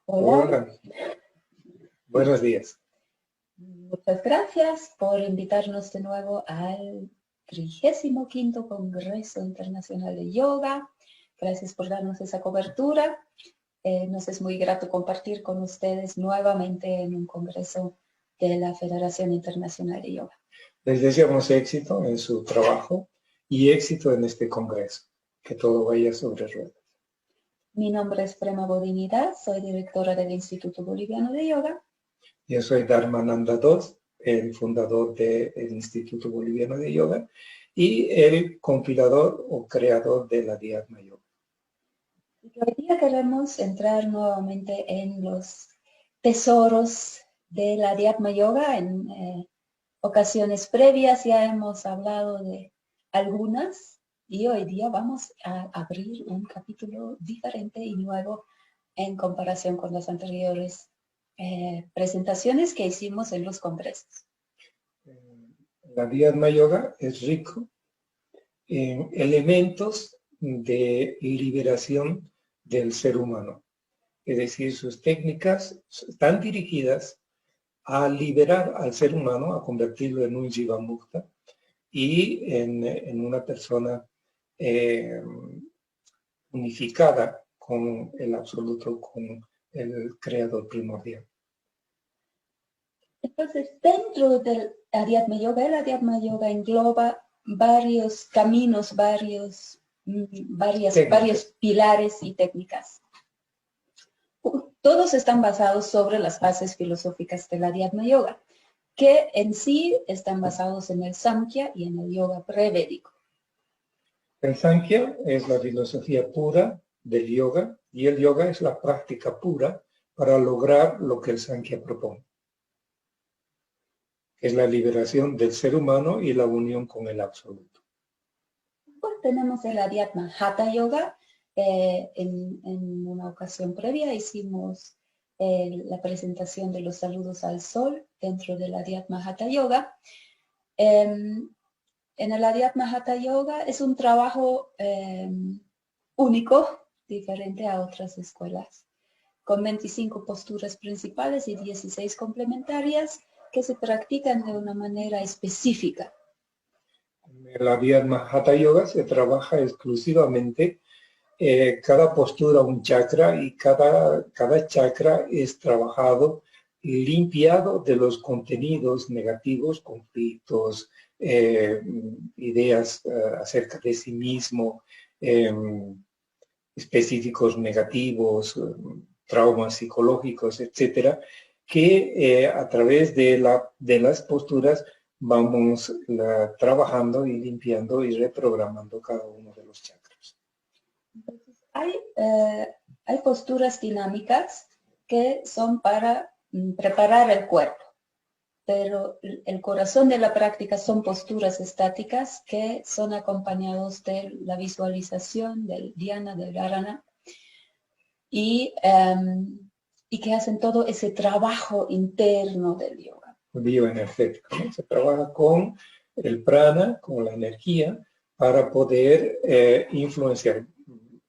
Hola, Hola, buenos días. muchas gracias por invitarnos de nuevo al 35º Congreso Internacional de Yoga. Gracias por darnos esa cobertura. Nos es muy grato compartir con ustedes nuevamente en un congreso de la Federación Internacional de Yoga. Les deseamos éxito en su trabajo y éxito en este congreso. Que todo vaya sobre ruedas. Mi nombre es Prema Bodinidad, soy directora del Instituto Boliviano de Yoga. Yo soy Dharmananda Das, el fundador del Instituto Boliviano de Yoga y el compilador o creador de la Adhyatma Yoga. Hoy día queremos entrar nuevamente en los tesoros de la Adhyatma Yoga. En ocasiones previas ya hemos hablado de algunas y hoy día vamos a abrir un capítulo diferente y nuevo en comparación con las anteriores presentaciones que hicimos en los congresos. La Adhyatma Yoga es rico en elementos de liberación del ser humano. Es decir, sus técnicas están dirigidas a liberar al ser humano, a convertirlo en un Jivamukta y en una persona unificada con el absoluto, con el creador primordial. Entonces, dentro del Adhyatma Yoga, el Adhyatma Yoga engloba varios caminos, varios pilares y técnicas. Todos están basados sobre las bases filosóficas del Adhyatma Yoga, que en sí están basados en el Samkhya y en el yoga prevédico. El Samkhya es la filosofía pura del yoga y el yoga es la práctica pura para lograr lo que el Samkhya propone. Es la liberación del ser humano y la unión con el absoluto. Pues tenemos el Adhyatma Hatha Yoga. En una ocasión previa hicimos la presentación de los saludos al sol dentro del Adhyatma Hatha Yoga. En el Adhyatma Hatha Yoga es un trabajo único, diferente a otras escuelas, con 25 posturas principales y 16 complementarias que se practican de una manera específica. En el Adhyatma Hatha Yoga se trabaja exclusivamente cada postura un chakra y cada chakra es trabajado y limpiado de los contenidos negativos, conflictos, ideas acerca de sí mismo, específicos negativos, traumas psicológicos, etcétera, que a través de las posturas vamos trabajando y limpiando y reprogramando cada uno de los chakras. Entonces, hay posturas dinámicas que son para preparar el cuerpo, pero el corazón de la práctica son posturas estáticas que son acompañados de la visualización del dhyana, del dharana, y que hacen todo ese trabajo interno del yoga. Bioenergético, ¿no? Se trabaja con el prana, con la energía, para poder influenciar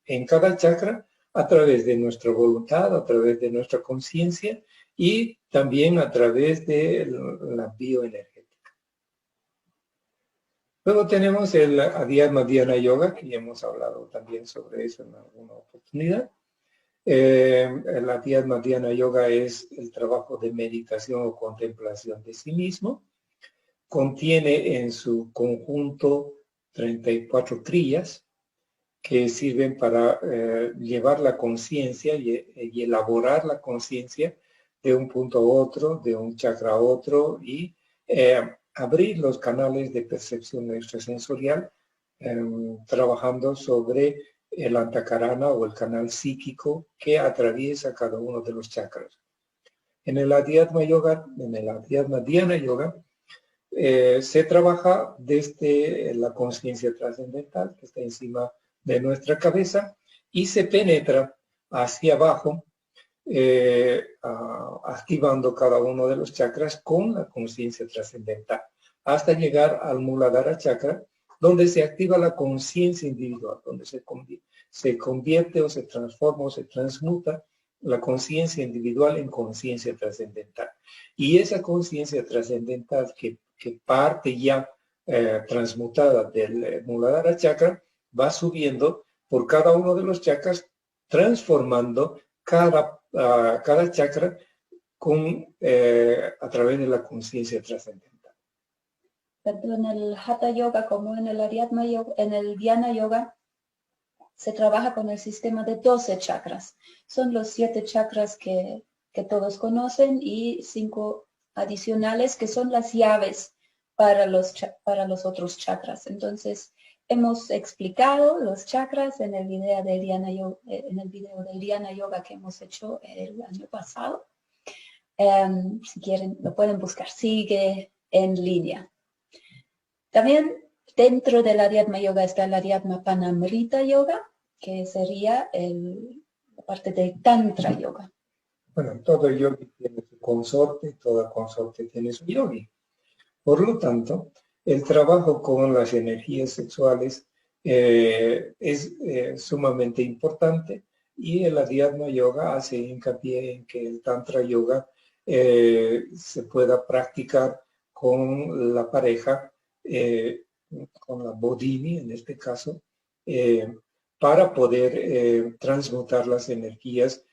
en cada chakra a través de nuestra voluntad, a través de nuestra conciencia y también a través de la bioenergética. Luego tenemos el Adhyatma Dhyana Yoga, que ya hemos hablado también sobre eso en alguna oportunidad. El Adhyatma Dhyana Yoga es el trabajo de meditación o contemplación de sí mismo. Contiene en su conjunto 34 kriyas que sirven para llevar la conciencia y elaborar la conciencia de un punto a otro, de un chakra a otro y abrir los canales de percepción extrasensorial trabajando sobre el antakarana o el canal psíquico que atraviesa cada uno de los chakras. En el Adhyatma Yoga, en el Adhyatma Dhyana Yoga, se trabaja desde la conciencia trascendental que está encima de nuestra cabeza y se penetra hacia abajo, activando cada uno de los chakras con la conciencia trascendental, hasta llegar al Muladhara Chakra, donde se activa la conciencia individual, donde se convierte o se transforma o se transmuta la conciencia individual en conciencia trascendental. Y esa conciencia trascendental que parte ya transmutada del Muladhara chakra va subiendo por cada uno de los chakras, transformando cada chakra a través de la conciencia trascendental. Tanto en el Hatha Yoga como en el Adhyatma Yoga, en el Dhyana Yoga, se trabaja con el sistema de 12 chakras. Son los 7 chakras que todos conocen y 5 adicionales que son las llaves para los otros chakras. Entonces, hemos explicado los chakras en el video del Dhyana Yoga que hemos hecho el año pasado. Si quieren, lo pueden buscar. Sigue en línea. También dentro del Adhyatma Yoga está el Adhyatma Panamrita Yoga, que sería la parte del Tantra Yoga. Bueno, todo yogi tiene su consorte, toda consorte tiene su yogi. Por lo tanto, el trabajo con las energías sexuales es sumamente importante y el Adhyatma Yoga hace hincapié en que el Tantra Yoga se pueda practicar con la pareja, con la bodhini en este caso, para poder transmutar las energías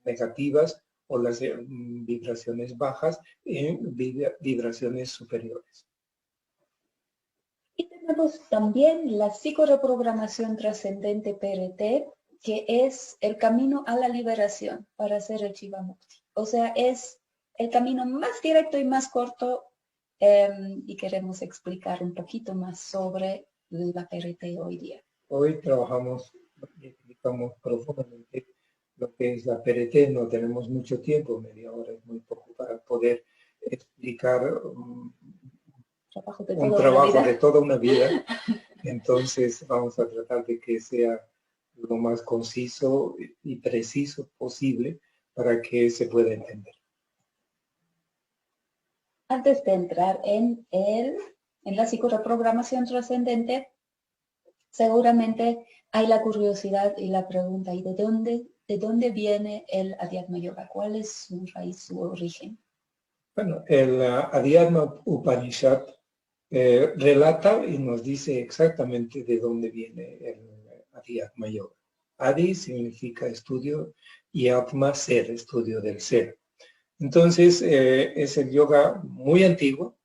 negativas o las vibraciones bajas en vibraciones superiores. Y tenemos también la psicoreprogramación trascendente PRT, que es el camino a la liberación para hacer el Jivamukti. O sea, es el camino más directo y más corto y queremos explicar un poquito más sobre la PRT hoy día. Hoy trabajamos y explicamos profundamente lo que es la PRT. No tenemos mucho tiempo, media hora es muy poco para poder explicar un trabajo de toda una vida. Entonces vamos a tratar de que sea lo más conciso y preciso posible para que se pueda entender. Antes de entrar en la psicoreprogramación trascendente, seguramente hay la curiosidad y la pregunta, ¿y de dónde viene el Adhyatma Yoga? ¿Cuál es su raíz, su origen? Bueno, el Adhyatma Upanishad relata y nos dice exactamente de dónde viene el Adhyatma Yoga. Adi significa estudio y Atma ser, estudio del ser. Entonces, es el yoga muy antiguo,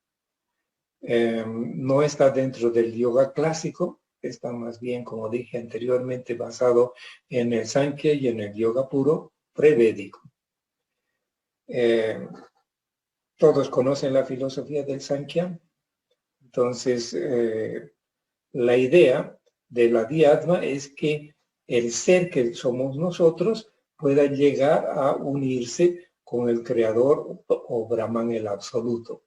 no está dentro del yoga clásico, está más bien, como dije anteriormente, basado en el Sankhya y en el yoga puro prevédico. Todos conocen la filosofía del Sankhya, entonces la idea de la Adhyatma es que el ser que somos nosotros pueda llegar a unirse con el Creador o Brahman el Absoluto.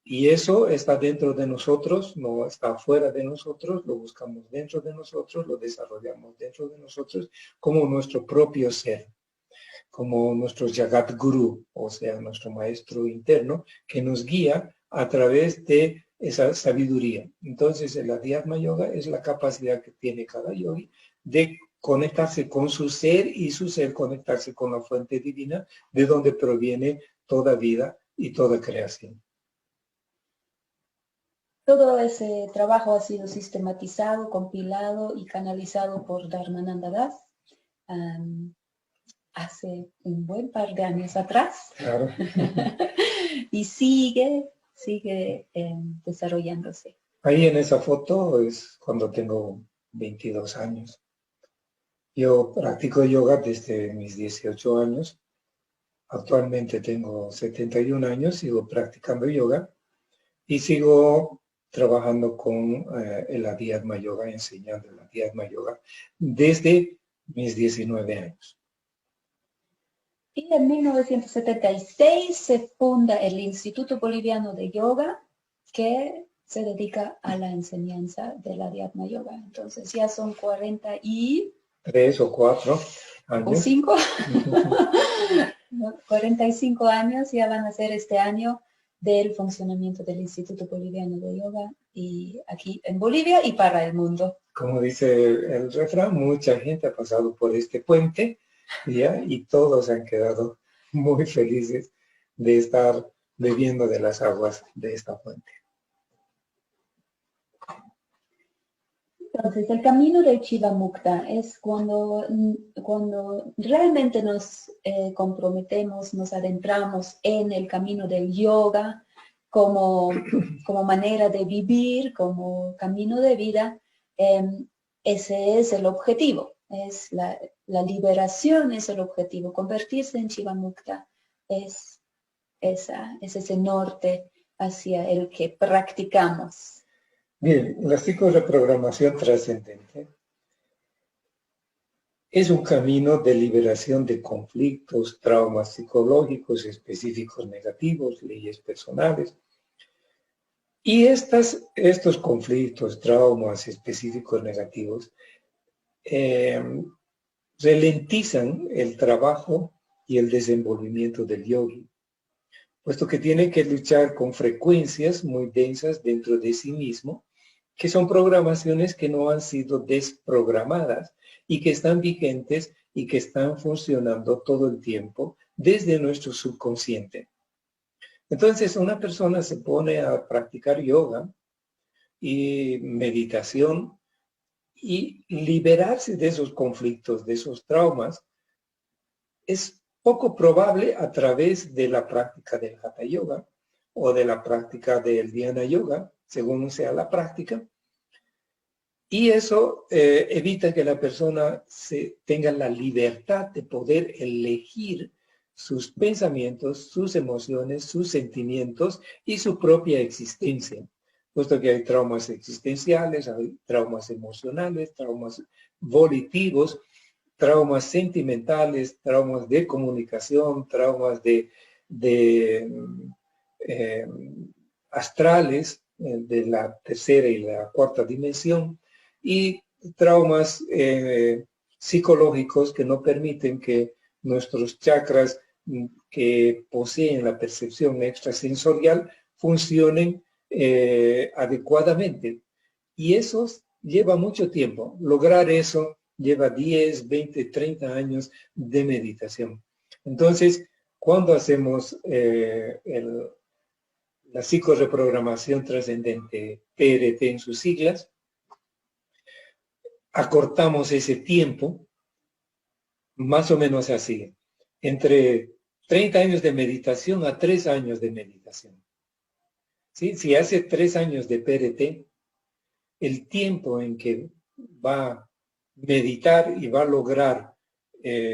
Y eso está dentro de nosotros, no está fuera de nosotros, lo buscamos dentro de nosotros, lo desarrollamos dentro de nosotros como nuestro propio ser, como nuestro Jagat Guru, o sea, nuestro maestro interno, que nos guía a través de esa sabiduría. Entonces, el Adhyatma Yoga es la capacidad que tiene cada yogi de conectarse con su ser y su ser conectarse con la fuente divina de donde proviene toda vida y toda creación. Todo ese trabajo ha sido sistematizado, compilado y canalizado por Dharmananda Das hace un buen par de años atrás. Claro. Y sigue desarrollándose. Ahí en esa foto es cuando tengo 22 años. Yo practico yoga desde mis 18 años. Actualmente tengo 71 años, sigo practicando yoga y sigo trabajando con el Adhyatma Yoga, enseñando el Adhyatma Yoga desde mis 19 años. Y en 1976 se funda el Instituto Boliviano de Yoga, que se dedica a la enseñanza del Adhyatma Yoga. Entonces ya son 43 o 4 años. ¿O 5? 45 años ya van a ser este año del funcionamiento del Instituto Boliviano de Yoga y aquí en Bolivia y para el mundo. Como dice el refrán, mucha gente ha pasado por este puente ¿ya? Y todos han quedado muy felices de estar bebiendo de las aguas de esta fuente. Entonces, el camino del Chivamukta es cuando realmente nos comprometemos, nos adentramos en el camino del yoga como manera de vivir, como camino de vida. Ese es el objetivo, es la liberación es el objetivo. Convertirse en Chivamukta es ese norte hacia el que practicamos. Bien, la psicoreprogramación trascendente es un camino de liberación de conflictos, traumas psicológicos específicos negativos, leyes personales. Y estos conflictos, traumas específicos negativos, ralentizan el trabajo y el desenvolvimiento del yogi, puesto que tiene que luchar con frecuencias muy densas dentro de sí mismo, que son programaciones que no han sido desprogramadas y que están vigentes y que están funcionando todo el tiempo desde nuestro subconsciente. Entonces, una persona se pone a practicar yoga y meditación y liberarse de esos conflictos, de esos traumas, es poco probable a través de la práctica del Hatha Yoga o de la práctica del Dhyana Yoga, según sea la práctica. Y eso evita que la persona tenga la libertad de poder elegir sus pensamientos, sus emociones, sus sentimientos y su propia existencia. Puesto que hay traumas existenciales, hay traumas emocionales, traumas volitivos, traumas sentimentales, traumas de comunicación, traumas astrales, de la tercera y la cuarta dimensión, y traumas psicológicos que no permiten que nuestros chakras que poseen la percepción extrasensorial funcionen adecuadamente. Y eso lleva mucho tiempo. Lograr eso lleva 10, 20, 30 años de meditación. Entonces, cuando hacemos la psicoreprogramación trascendente, PRT en sus siglas, acortamos ese tiempo, más o menos así, entre 30 años de meditación a 3 años de meditación. ¿Sí? Si hace 3 años de PRT, el tiempo en que va a meditar y va a lograr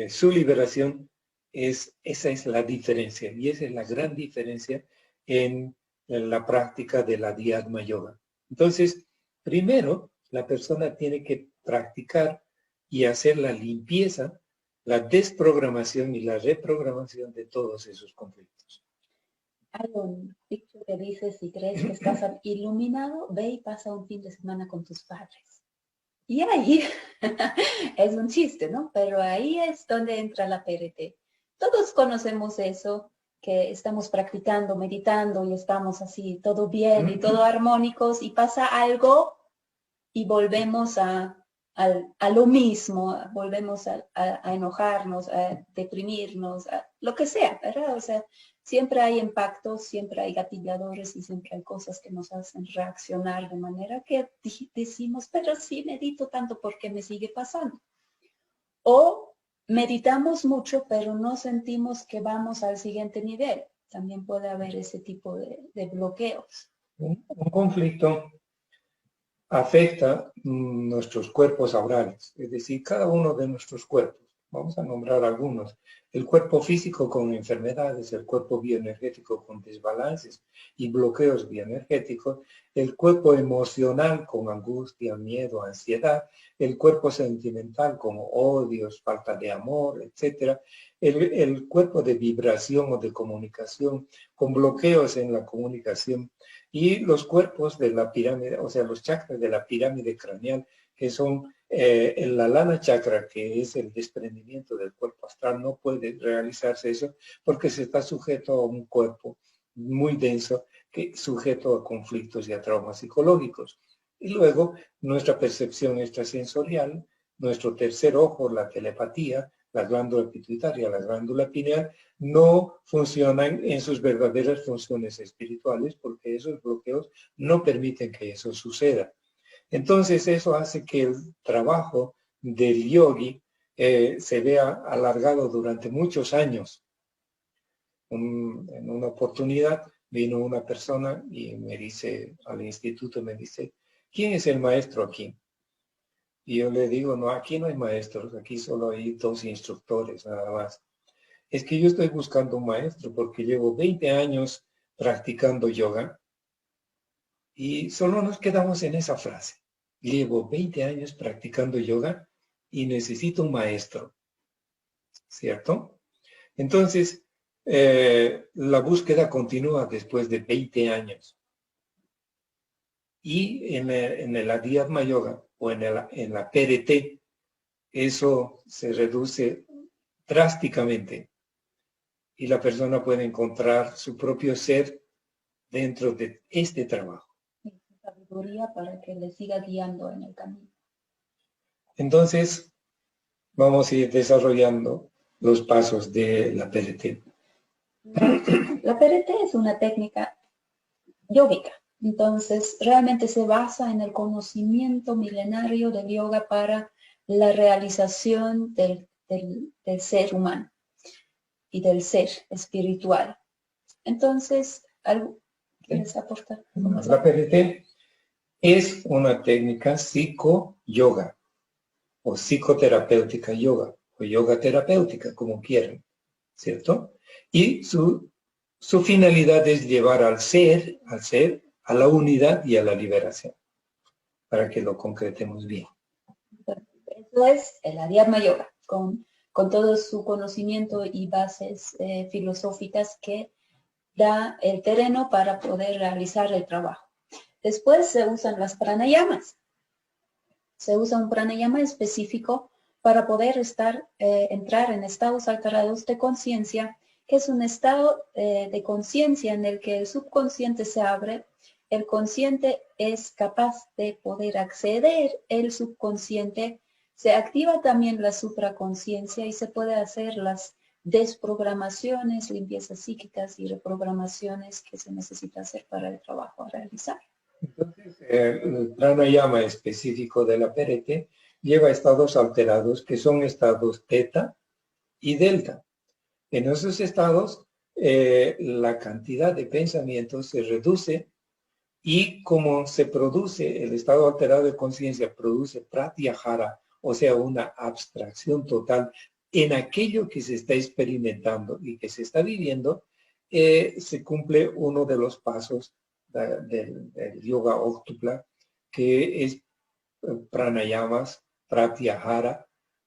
su liberación, esa es la diferencia. Y esa es la gran diferencia en la práctica de la Dhyana Yoga. Entonces, primero, la persona tiene que practicar y hacer la limpieza, la desprogramación y la reprogramación de todos esos conflictos. Hay un dicho que dice, si crees que estás iluminado, ve y pasa un fin de semana con tus padres. Y ahí es un chiste, ¿no? Pero ahí es donde entra la PRT. Todos conocemos eso, que estamos practicando, meditando y estamos así, todo bien y todo armónicos y pasa algo y volvemos a lo mismo, volvemos a enojarnos, a deprimirnos, a lo que sea, ¿verdad? O sea, siempre hay impactos, siempre hay gatilladores y siempre hay cosas que nos hacen reaccionar de manera que decimos, pero sí medito tanto, ¿por qué me sigue pasando? O meditamos mucho, pero no sentimos que vamos al siguiente nivel. También puede haber ese tipo de bloqueos. Un conflicto afecta nuestros cuerpos aurales, es decir, cada uno de nuestros cuerpos. Vamos a nombrar algunos. El cuerpo físico con enfermedades, el cuerpo bioenergético con desbalances y bloqueos bioenergéticos, el cuerpo emocional con angustia, miedo, ansiedad, el cuerpo sentimental con odios, falta de amor, etc. El cuerpo de vibración o de comunicación con bloqueos en la comunicación y los cuerpos de la pirámide, o sea, los chakras de la pirámide craneal, que son el Lana chakra, que es el desprendimiento del cuerpo astral, no puede realizarse eso porque se está sujeto a un cuerpo muy denso, sujeto a conflictos y a traumas psicológicos. Y luego nuestra percepción extrasensorial, nuestro tercer ojo, la telepatía, la glándula pituitaria, la glándula pineal, no funcionan en sus verdaderas funciones espirituales porque esos bloqueos no permiten que eso suceda. Entonces eso hace que el trabajo del yogi se vea alargado durante muchos años. En una oportunidad vino una persona y me dice, al instituto me dice, ¿quién es el maestro aquí? Y yo le digo, no, aquí no hay maestros, aquí solo hay 2 instructores nada más. Es que yo estoy buscando un maestro porque llevo 20 años practicando yoga y solo nos quedamos en esa frase. Llevo 20 años practicando yoga y necesito un maestro, ¿cierto? Entonces, la búsqueda continúa después de 20 años. Y en el Adhyatma Yoga o en la PRT, eso se reduce drásticamente y la persona puede encontrar su propio ser dentro de este trabajo. Sabiduría para que le siga guiando en el camino. Entonces, vamos a ir desarrollando los pasos de la PRT. La PRT es una técnica yógica. Entonces, realmente se basa en el conocimiento milenario del yoga para la realización del ser humano y del ser espiritual. Entonces, ¿algo quieres aportar? La PRT es una técnica psico-yoga o psicoterapéutica yoga o yoga terapéutica, como quieran, ¿cierto? Y su finalidad es llevar al ser, a la unidad y a la liberación, para que lo concretemos bien. Eso es el Adhyatma Yoga, con todo su conocimiento y bases filosóficas que da el terreno para poder realizar el trabajo. Después se usan las pranayamas. Se usa un pranayama específico para poder entrar en estados alterados de conciencia, que es un estado de conciencia en el que el subconsciente se abre, el consciente es capaz de poder acceder, el subconsciente se activa también la supraconciencia y se puede hacer las desprogramaciones, limpiezas psíquicas y reprogramaciones que se necesita hacer para el trabajo a realizar. Entonces, el pranayama específico de la PRT lleva estados alterados que son estados teta y delta. En esos estados, la cantidad de pensamientos se reduce y como se produce el estado alterado de conciencia, produce pratyahara, o sea, una abstracción total en aquello que se está experimentando y que se está viviendo, se cumple uno de los pasos del yoga óctupla, que es pranayamas, pratyahara,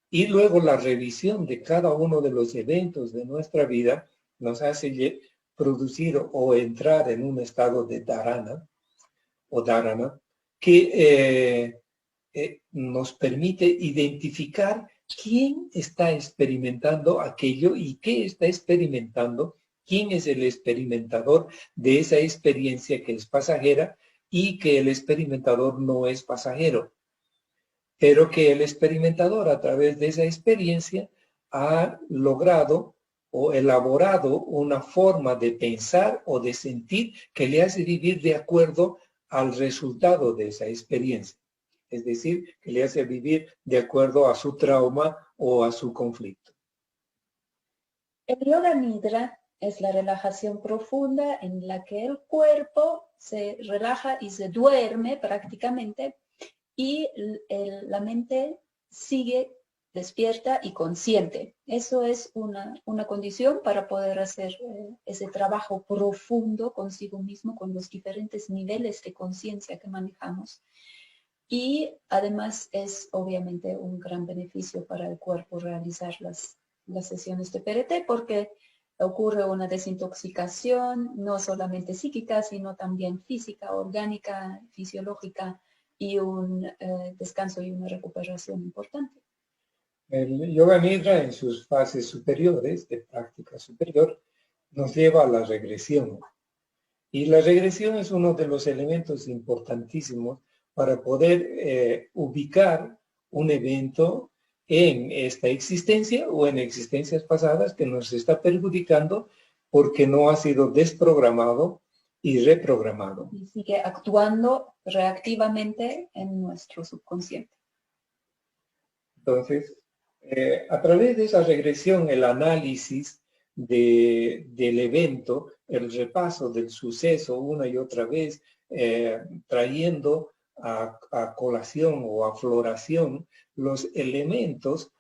y luego la revisión de cada uno de los eventos de nuestra vida nos hace producir o entrar en un estado de dharana o dharana que nos permite identificar quién está experimentando aquello y qué está experimentando, quién es el experimentador de esa experiencia que es pasajera y que el experimentador no es pasajero, pero que el experimentador a través de esa experiencia ha logrado o elaborado una forma de pensar o de sentir que le hace vivir de acuerdo al resultado de esa experiencia. Es decir, que le hace vivir de acuerdo a su trauma o a su conflicto. El yoga nidra es la relajación profunda en la que el cuerpo se relaja y se duerme prácticamente y la mente sigue despierta y consciente. Eso es una condición para poder hacer ese trabajo profundo consigo mismo con los diferentes niveles de conciencia que manejamos. Y además es obviamente un gran beneficio para el cuerpo realizar las sesiones de PRT porque ocurre una desintoxicación no solamente psíquica, sino también física, orgánica, fisiológica y un descanso y una recuperación importante. El yoga nidra en sus fases superiores, de práctica superior, nos lleva a la regresión. Y la regresión es uno de los elementos importantísimos para poder ubicar un evento en esta existencia o en existencias pasadas que nos está perjudicando porque no ha sido desprogramado y reprogramado. Y sigue actuando reactivamente en nuestro subconsciente. Entonces, a través de esa regresión, el análisis del evento, el repaso del suceso una y otra vez, trayendo a colación o a floración los elementos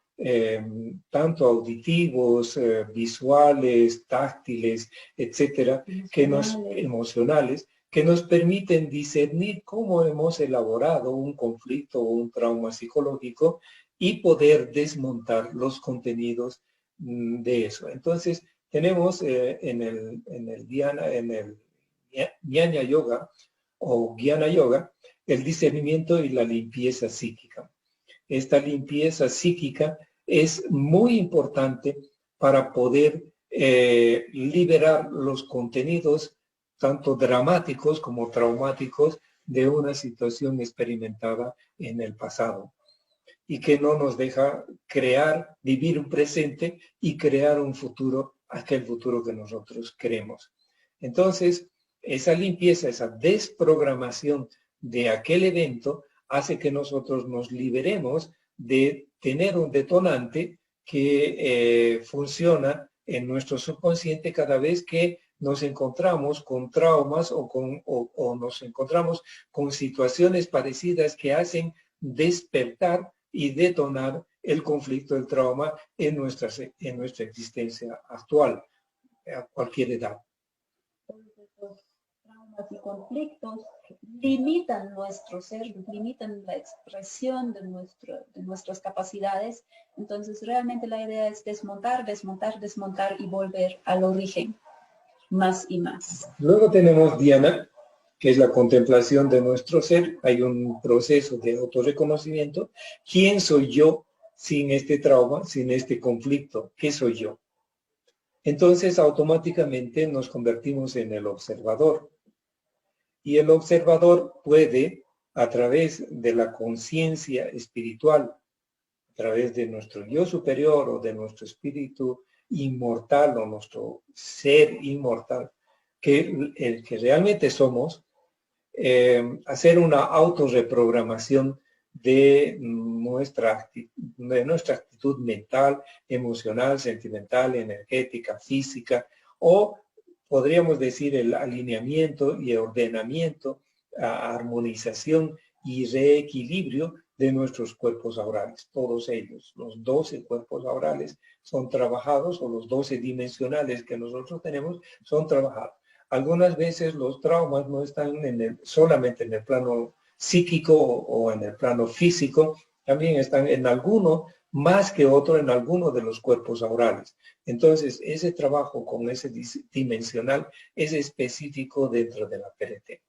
tanto auditivos, visuales, táctiles, etcétera, emocionales, que nos permiten discernir cómo hemos elaborado un conflicto o un trauma psicológico y poder desmontar los contenidos de eso. Entonces, tenemos en el Jnana Yoga o Jnana Yoga, el discernimiento y la limpieza psíquica. Esta limpieza psíquica es muy importante para poder liberar los contenidos tanto dramáticos como traumáticos de una situación experimentada en el pasado y que no nos deja vivir un presente y crear un futuro, aquel futuro que nosotros queremos. Entonces, esa limpieza, esa desprogramación de aquel evento hace que nosotros nos liberemos de tener un detonante que funciona en nuestro subconsciente cada vez que nos encontramos con traumas o nos encontramos con situaciones parecidas que hacen despertar y detonar el conflicto, el trauma en nuestra existencia actual, a cualquier edad. Los traumas y conflictos limitan nuestro ser, limitan la expresión de nuestras capacidades. Entonces, realmente la idea es desmontar, desmontar, desmontar y volver al origen, más y más. Luego tenemos Dhyana, que es la contemplación de nuestro ser. Hay un proceso de autorreconocimiento. ¿Quién soy yo sin este trauma, sin este conflicto? ¿Qué soy yo? Entonces, automáticamente nos convertimos en el observador. Y el observador puede, a través de la conciencia espiritual, a través de nuestro yo superior o de nuestro espíritu inmortal o nuestro ser inmortal, el que realmente somos, hacer una autorreprogramación de nuestra actitud mental, emocional, sentimental, energética, física, o podríamos decir el alineamiento y ordenamiento, armonización y reequilibrio de nuestros cuerpos aurales. Todos ellos, los 12 cuerpos aurales son trabajados, o los 12 dimensionales que nosotros tenemos son trabajados. Algunas veces los traumas no están solamente en el plano psíquico o en el plano físico, también están en alguno, más que otro, en alguno de los cuerpos aurales. Entonces, ese trabajo con ese dimensional es específico dentro de la PRT.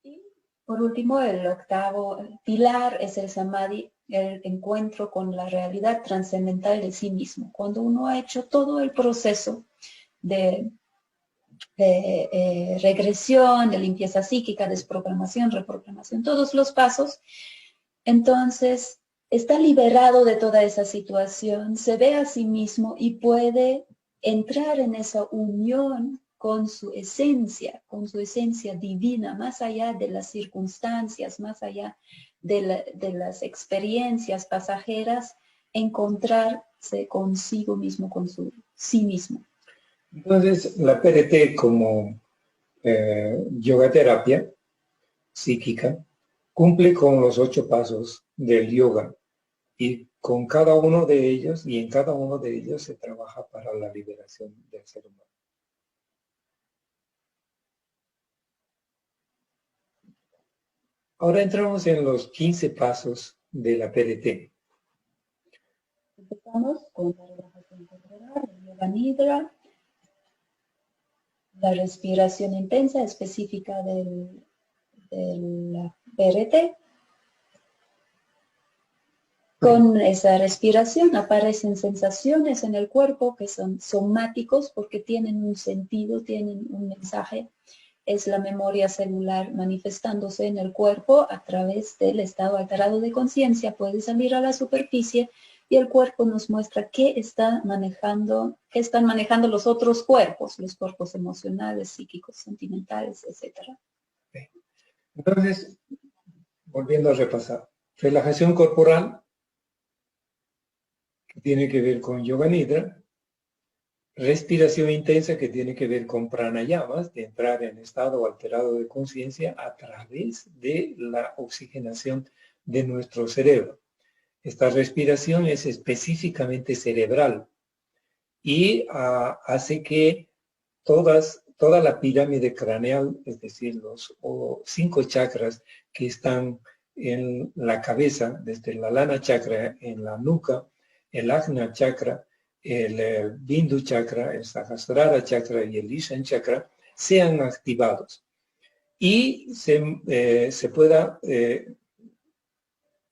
Y por último, el octavo pilar es el Samadhi, el encuentro con la realidad trascendental de sí mismo. Cuando uno ha hecho todo el proceso de regresión, de limpieza psíquica, desprogramación, reprogramación, todos los pasos, entonces está liberado de toda esa situación, se ve a sí mismo y puede entrar en esa unión con su esencia divina, más allá de las circunstancias, más allá de las experiencias pasajeras, encontrarse consigo mismo, con sí mismo. Entonces, la PRT como yoga terapia psíquica cumple con los 8 pasos del yoga y con cada uno de ellos y en cada uno de ellos se trabaja para la liberación del ser humano. Ahora entramos en los 15 pasos de la PRT. Empezamos con la relajación corporal, el yoga nidra, la respiración intensa específica de la PRT. Con esa respiración aparecen sensaciones en el cuerpo que son somáticos porque tienen un sentido, tienen un mensaje. es la memoria celular manifestándose en el cuerpo a través del estado alterado de conciencia. Puede salir a la superficie y el cuerpo nos muestra qué están manejando los otros cuerpos, los cuerpos emocionales, psíquicos, sentimentales, etc. Entonces, volviendo a repasar, relajación corporal, que tiene que ver con yoga nidra, respiración intensa, que tiene que ver con pranayamas, de entrar en estado alterado de conciencia a través de la oxigenación de nuestro cerebro. Esta respiración es específicamente cerebral y hace que toda la pirámide craneal, es decir, los 5 chakras que están en la cabeza, desde la lana chakra en la nuca, el ajna chakra, el bindu chakra, el sahasrara chakra y el ishan chakra, sean activados y se pueda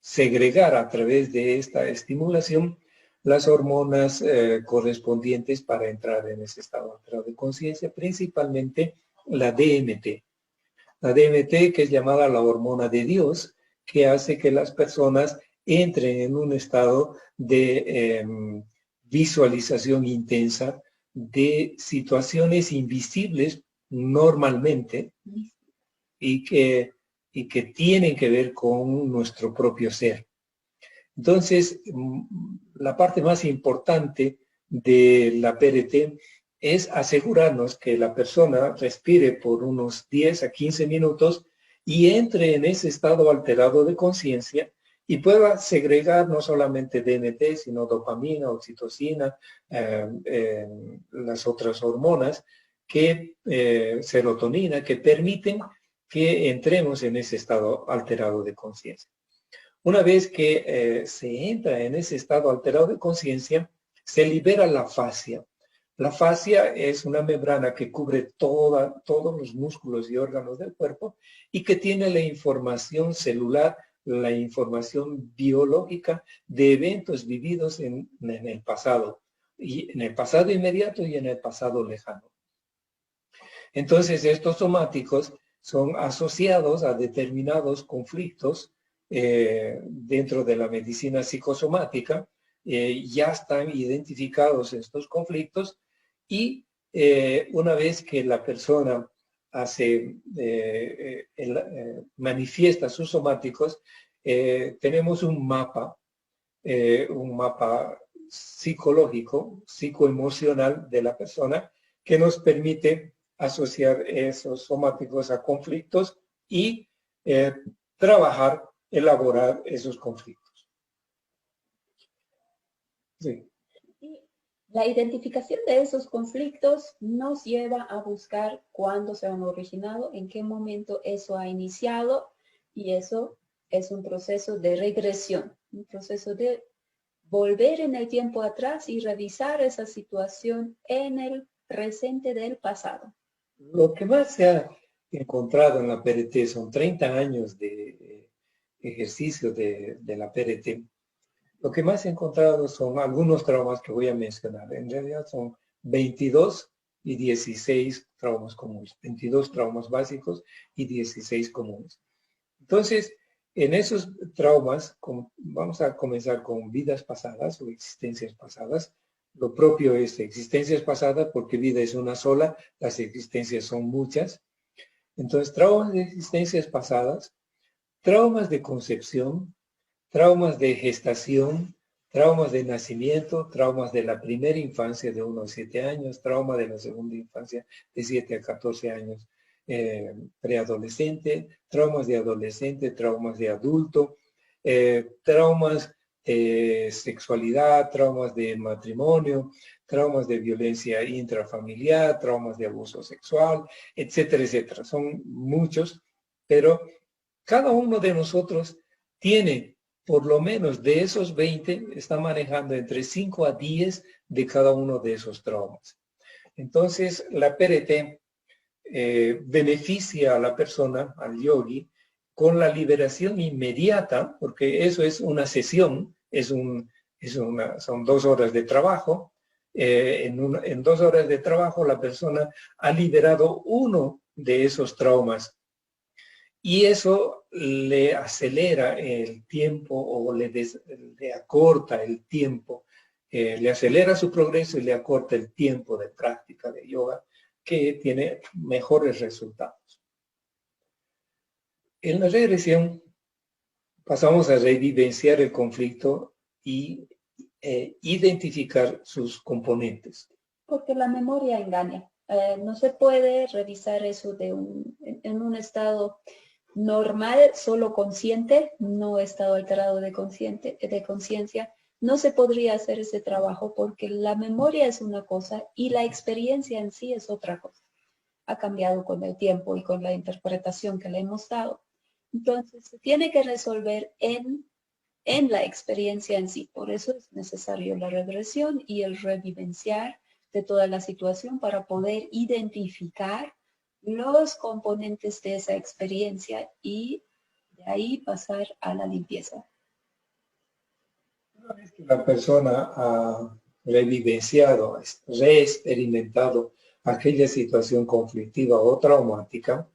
segregar a través de esta estimulación las hormonas correspondientes para entrar en ese estado alterado de conciencia, principalmente la DMT. La DMT, que es llamada la hormona de Dios, que hace que las personas entren en un estado de visualización intensa de situaciones invisibles normalmente y que tienen que ver con nuestro propio ser. Entonces, la parte más importante de la PRT es asegurarnos que la persona respire por unos 10 a 15 minutos y entre en ese estado alterado de conciencia y pueda segregar no solamente DMT, sino dopamina, oxitocina, las otras hormonas, serotonina, que permiten que entremos en ese estado alterado de conciencia. Una vez que se entra en ese estado alterado de conciencia, se libera la fascia. La fascia es una membrana que cubre todos los músculos y órganos del cuerpo y que tiene la información celular, la información biológica de eventos vividos en el pasado, y en el pasado inmediato y en el pasado lejano. Entonces, estos somáticos son asociados a determinados conflictos dentro de la medicina psicosomática. Ya están identificados estos conflictos y una vez que la persona manifiesta sus somáticos, tenemos un mapa psicológico, psicoemocional de la persona que nos permite asociar esos somáticos a conflictos y elaborar esos conflictos. Sí. La identificación de esos conflictos nos lleva a buscar cuándo se han originado, en qué momento eso ha iniciado, y eso es un proceso de regresión, un proceso de volver en el tiempo atrás y revisar esa situación en el presente del pasado. Lo que más se ha encontrado en la PRT son 30 años de ejercicio de la PRT. Lo que más he encontrado son algunos traumas que voy a mencionar. En realidad son 22 y 16 traumas comunes. 22 traumas básicos y 16 comunes. Entonces, en esos traumas, vamos a comenzar con vidas pasadas o existencias pasadas. Lo propio es existencias pasadas porque vida es una sola, las existencias son muchas. Entonces, traumas de existencias pasadas, traumas de concepción, traumas de gestación, traumas de nacimiento, traumas de la primera infancia de 1 a 7 años, trauma de la segunda infancia de 7 a 14 años, preadolescente, traumas de adolescente, traumas de adulto, traumas de sexualidad, traumas de matrimonio, traumas de violencia intrafamiliar, traumas de abuso sexual, etcétera, etcétera. Son muchos, pero cada uno de nosotros tiene, por lo menos de esos 20, está manejando entre 5 a 10 de cada uno de esos traumas. Entonces, la PRT beneficia a la persona, al yogi, con la liberación inmediata, porque eso es una sesión, son 2 horas de trabajo. En 2 horas de trabajo la persona ha liberado uno de esos traumas. Y eso le acelera el tiempo o le acorta el tiempo, le acelera su progreso y le acorta el tiempo de práctica de yoga, que tiene mejores resultados. En la regresión pasamos a revivenciar el conflicto y identificar sus componentes. Porque la memoria engaña. No se puede revisar eso en un estado normal, solo consciente, no estado alterado de conciencia. No se podría hacer ese trabajo porque la memoria es una cosa y la experiencia en sí es otra cosa. Ha cambiado con el tiempo y con la interpretación que le hemos dado. Entonces, se tiene que resolver en la experiencia en sí. Por eso es necesario la regresión y el revivenciar de toda la situación para poder identificar los componentes de esa experiencia y de ahí pasar a la limpieza. Una vez que la persona ha revivenciado, reexperimentado aquella situación conflictiva o traumática,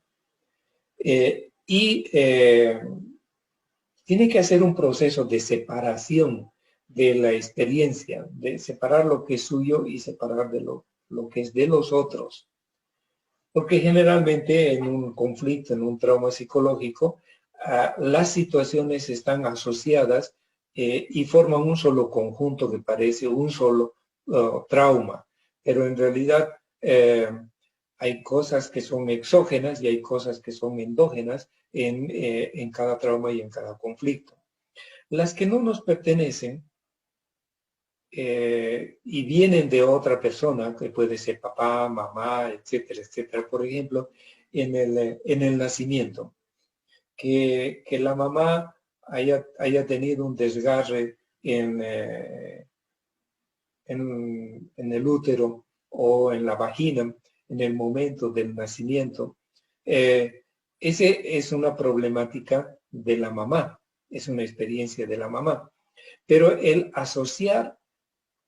tiene que hacer un proceso de separación de la experiencia, de separar lo que es suyo y separar de lo que es de los otros. Porque generalmente en un conflicto, en un trauma psicológico, las situaciones están asociadas y forman un solo conjunto que parece un solo trauma. Pero en realidad hay cosas que son exógenas y hay cosas que son endógenas en cada trauma y en cada conflicto. Las que no nos pertenecen y vienen de otra persona, que puede ser papá, mamá, etcétera, etcétera. Por ejemplo, en el nacimiento, que la mamá haya tenido un desgarre en el útero o en la vagina en el momento del nacimiento. Ese es una problemática de la mamá, es una experiencia de la mamá. Pero el asociar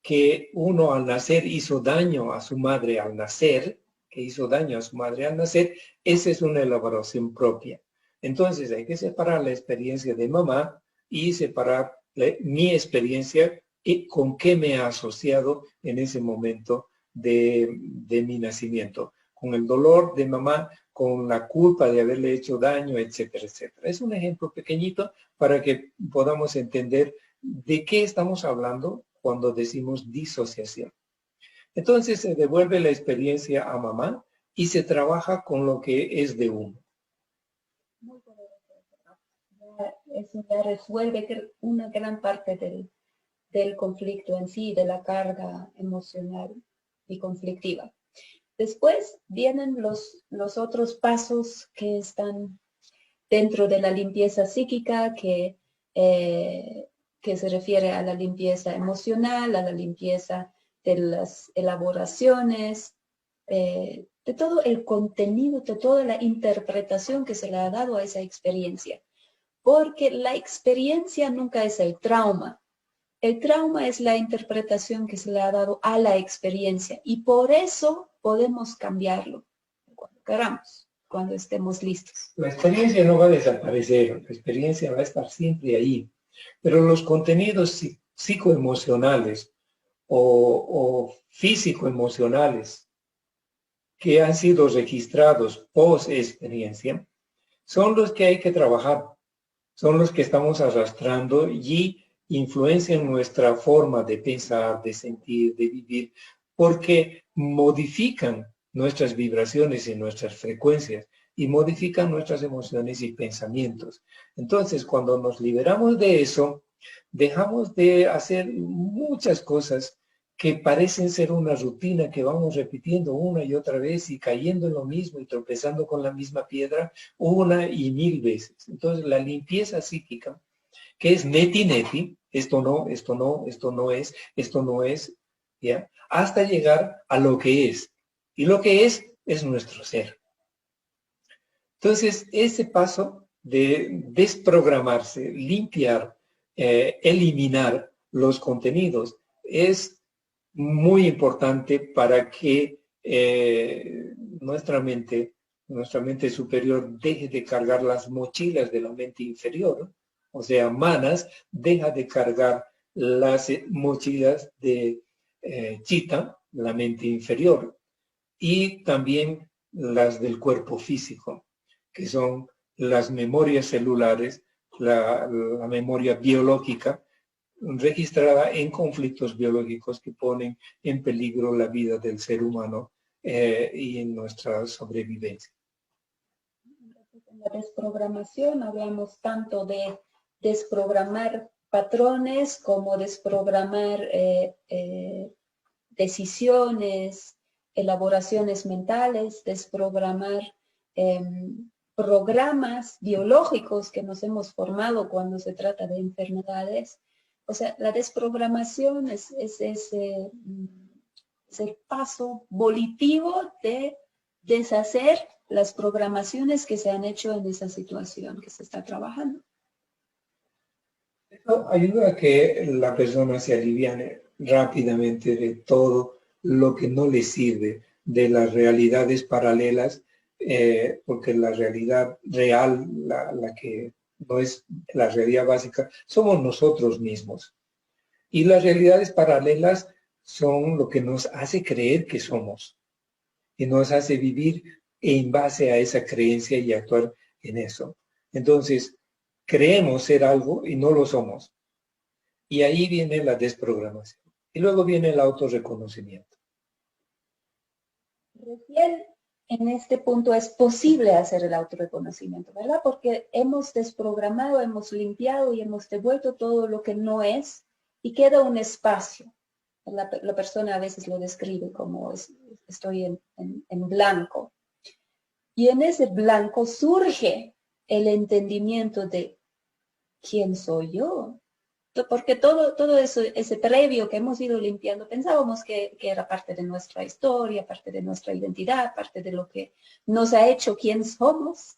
que uno al nacer hizo daño a su madre al nacer, esa es una elaboración propia. Entonces hay que separar la experiencia de mamá y separar mi experiencia y con qué me ha asociado en ese momento de mi nacimiento. Con el dolor de mamá, con la culpa de haberle hecho daño, etcétera, etcétera. Es un ejemplo pequeñito para que podamos entender de qué estamos hablando cuando decimos disociación. Entonces se devuelve la experiencia a mamá y se trabaja con lo que es de uno. Eso ya resuelve una gran parte del conflicto en sí, de la carga emocional y conflictiva. Después vienen los otros pasos que están dentro de la limpieza psíquica, que se refiere a la limpieza emocional, a la limpieza de las elaboraciones, de todo el contenido, de toda la interpretación que se le ha dado a esa experiencia. Porque la experiencia nunca es el trauma. El trauma es la interpretación que se le ha dado a la experiencia y por eso podemos cambiarlo cuando queramos, cuando estemos listos. La experiencia no va a desaparecer, la experiencia va a estar siempre ahí, pero los contenidos psicoemocionales o físico-emocionales que han sido registrados post-experiencia son los que hay que trabajar, son los que estamos arrastrando y influencian nuestra forma de pensar, de sentir, de vivir, porque modifican nuestras vibraciones y nuestras frecuencias y modifican nuestras emociones y pensamientos. Entonces, cuando nos liberamos de eso, dejamos de hacer muchas cosas que parecen ser una rutina que vamos repitiendo una y otra vez y cayendo en lo mismo y tropezando con la misma piedra una y mil veces. Entonces, la limpieza psíquica, que es neti, esto no, esto no, esto no es, esto no es, ¿ya? Hasta llegar a lo que es. Y lo que es nuestro ser. Entonces, ese paso de desprogramarse, limpiar, eliminar los contenidos es muy importante para que nuestra mente nuestra mente superior deje de cargar las mochilas de la mente inferior, o sea, manas, deja de cargar las mochilas de Chitta, la mente inferior, y también las del cuerpo físico, que son las memorias celulares, la memoria biológica, registrada en conflictos biológicos que ponen en peligro la vida del ser humano y en nuestra sobrevivencia. En la desprogramación hablamos tanto de desprogramar patrones como desprogramar decisiones, elaboraciones mentales, desprogramar programas biológicos que nos hemos formado cuando se trata de enfermedades. O sea, la desprogramación es el paso volitivo de deshacer las programaciones que se han hecho en esa situación que se está trabajando. Esto ayuda a que la persona se aliviane rápidamente de todo lo que no le sirve, de las realidades paralelas, porque la realidad real, la que no es la realidad básica, somos nosotros mismos. Y las realidades paralelas son lo que nos hace creer que somos y nos hace vivir en base a esa creencia y actuar en eso. Entonces, creemos ser algo y no lo somos. Y ahí viene la desprogramación. Y luego viene el autorreconocimiento. Recién en este punto es posible hacer el autorreconocimiento, ¿verdad? Porque hemos desprogramado, hemos limpiado y hemos devuelto todo lo que no es y queda un espacio. La persona a veces lo describe como estoy en blanco. Y en ese blanco surge el entendimiento de quién soy yo. Porque todo eso, ese previo que hemos ido limpiando, pensábamos que era parte de nuestra historia, parte de nuestra identidad, parte de lo que nos ha hecho quién somos.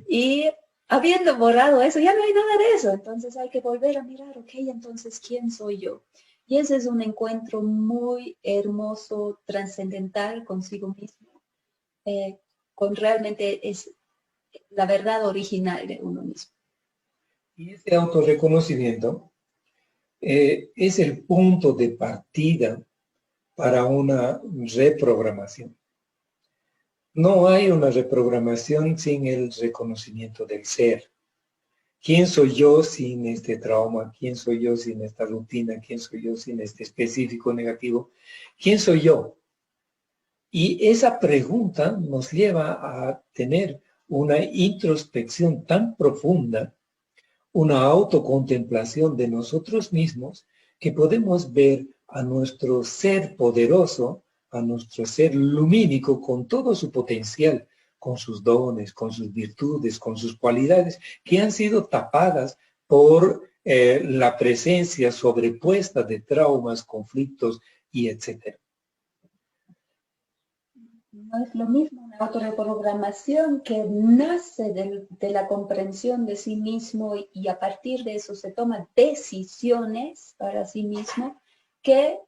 Y habiendo borrado eso, ya no hay nada de eso. Entonces hay que volver a mirar, ok, entonces, ¿quién soy yo? Y ese es un encuentro muy hermoso, trascendental consigo mismo, con realmente es la verdad original de uno mismo. Y ese autorreconocimiento es el punto de partida para una reprogramación. No hay una reprogramación sin el reconocimiento del ser. ¿Quién soy yo sin este trauma? ¿Quién soy yo sin esta rutina? ¿Quién soy yo sin este específico negativo? ¿Quién soy yo? Y esa pregunta nos lleva a tener una introspección tan profunda, una autocontemplación de nosotros mismos, que podemos ver a nuestro ser poderoso, a nuestro ser lumínico con todo su potencial, con sus dones, con sus virtudes, con sus cualidades, que han sido tapadas por la presencia sobrepuesta de traumas, conflictos y etcétera. No es lo mismo una autorreprogramación que nace de la comprensión de sí mismo y a partir de eso se toman decisiones para sí mismo que